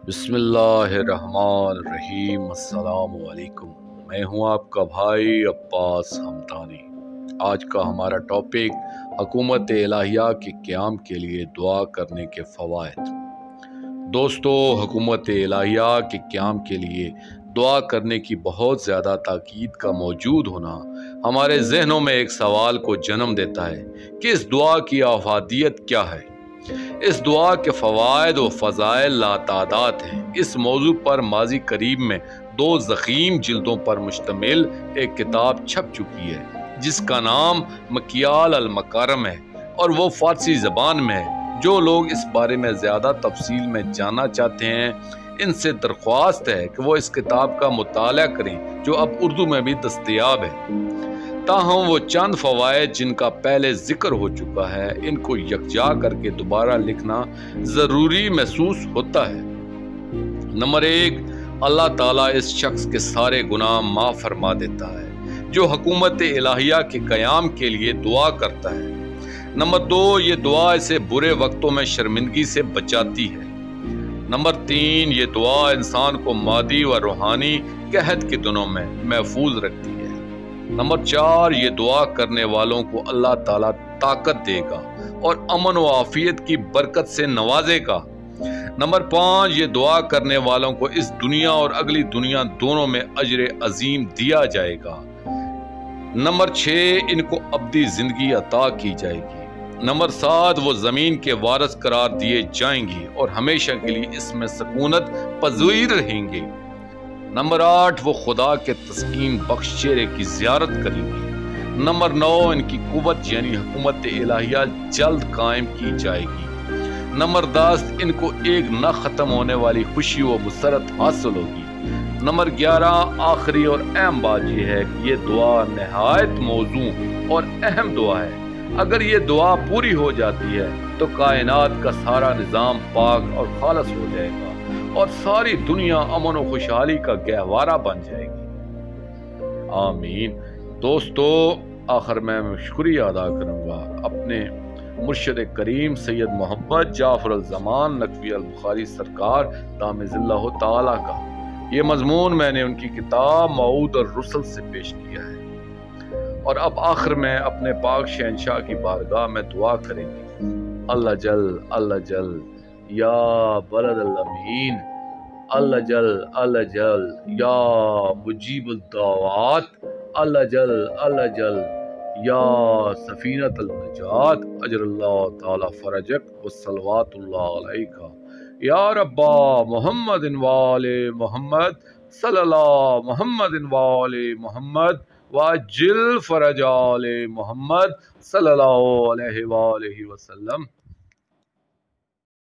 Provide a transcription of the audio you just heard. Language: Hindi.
बिस्मिल्लाहिर्रहमानिर्रहीम। अस्सलामुअलैकुम। मैं हूं आपका भाई अब्बास हमदानी। आज का हमारा टॉपिक हुकूमत इलाहिया के क़याम के लिए दुआ करने के फ़वाइद। दोस्तों, हुकूमत इलाहिया के क़याम के लिए दुआ करने की बहुत ज़्यादा ताकीद का मौजूद होना हमारे जहनों में एक सवाल को जन्म देता है कि इस दुआ की अफादियत क्या है। इस दुआ के फ़वाइद व फ़ज़ाइल लातादाद हैं। इस मौजू पर माजी करीब में 2 ज़ख़ीम जिल्दों पर मुश्तमिल एक किताब छप चुकी है जिसका नाम मकियाल अल मकारम है और वो फ़ारसी ज़बान में है। जो लोग इस बारे में ज़्यादा तफसील में जानना चाहते हैं, इनसे दरख्वास्त है कि वो इस किताब का मुताला करें जो अब उर्दू में भी दस्तयाब है। ताहम वो चंद फ़वाइद जिनका पहले जिक्र हो चुका है, इनको यकजा करके दोबारा लिखना ज़रूरी महसूस होता है। नंबर 1, अल्लाह ताला इस शख्स के सारे गुनाह माफ़ फरमा देता है जो हुकूमत इलाहिया के क़याम के लिए दुआ करता है। नंबर 2, ये दुआ इसे बुरे वक्तों में शर्मिंदगी से बचाती है। नंबर 3, ये दुआ इंसान को मादी व रूहानी कहत के दिनों में महफूज रखती है। नंबर 4, ये दुआ करने वालों को अल्लाह ताला ताकत देगा और अमन व आफियत की बरकत से नवाजेगा। नंबर 5, ये दुआ करने वालों को इस दुनिया और अगली दुनिया दोनों में अजर अजीम दिया जाएगा। नंबर 6, इनको अब्दी जिंदगी अता की जाएगी। नंबर 7, वो ज़मीन के वारिस करार दिए जाएंगी और हमेशा के लिए इसमें सकूनत पज़ीर रहेंगे। नंबर 8, वो खुदा के तस्कीन बख्श चेहरे की ज़ियारत करेंगे। नंबर 9, इनकी कुव्वत यानी हुकूमत इलाहिया जल्द कायम की जाएगी। नंबर 10, इनको एक न ख़त्म होने वाली खुशी व मुसरत हासिल होगी। नंबर 11, आखिरी और अहम बात यह है कि ये दुआ नहायत मौजू और अहम दुआ है। अगर ये दुआ पूरी हो जाती है तो कायनात का सारा निज़ाम पाक और खालस हो जाएगा और सारी दुनिया अमन और खुशहाली का गहवारा बन जाएगी। आमीन। दोस्तों, आखिर में शुक्रिया अदा करूँगा अपने मुर्शिद करीम सैयद मोहम्मद जाफर अल ज़मान नकवी अल बुखारी सरकार दामिज़िल्लाहु ताला का। ये मजमून मैंने उनकी किताब मऊद और रुसल से पेश किया है। और अब आखिर में अपने पाक शहंशाह की बारगाह में दुआ करेंगे। अल्लाह जल या बलदल अमीन, अल्लाह जल या मुजीबुल दावात, अल्लाह जल या सफीनतुल नजात, अजरल्लाहु ताला फरजक व सलवातुल्लाह अलैका या रब्बा मुहम्मदिन व आले मुहम्मद सल्लल्लाहु मुहम्मदिन व आले मुहम्मद वाजिल फरज आले मोहम्मद सल्लल्लाहु अलैहि वसल्लम।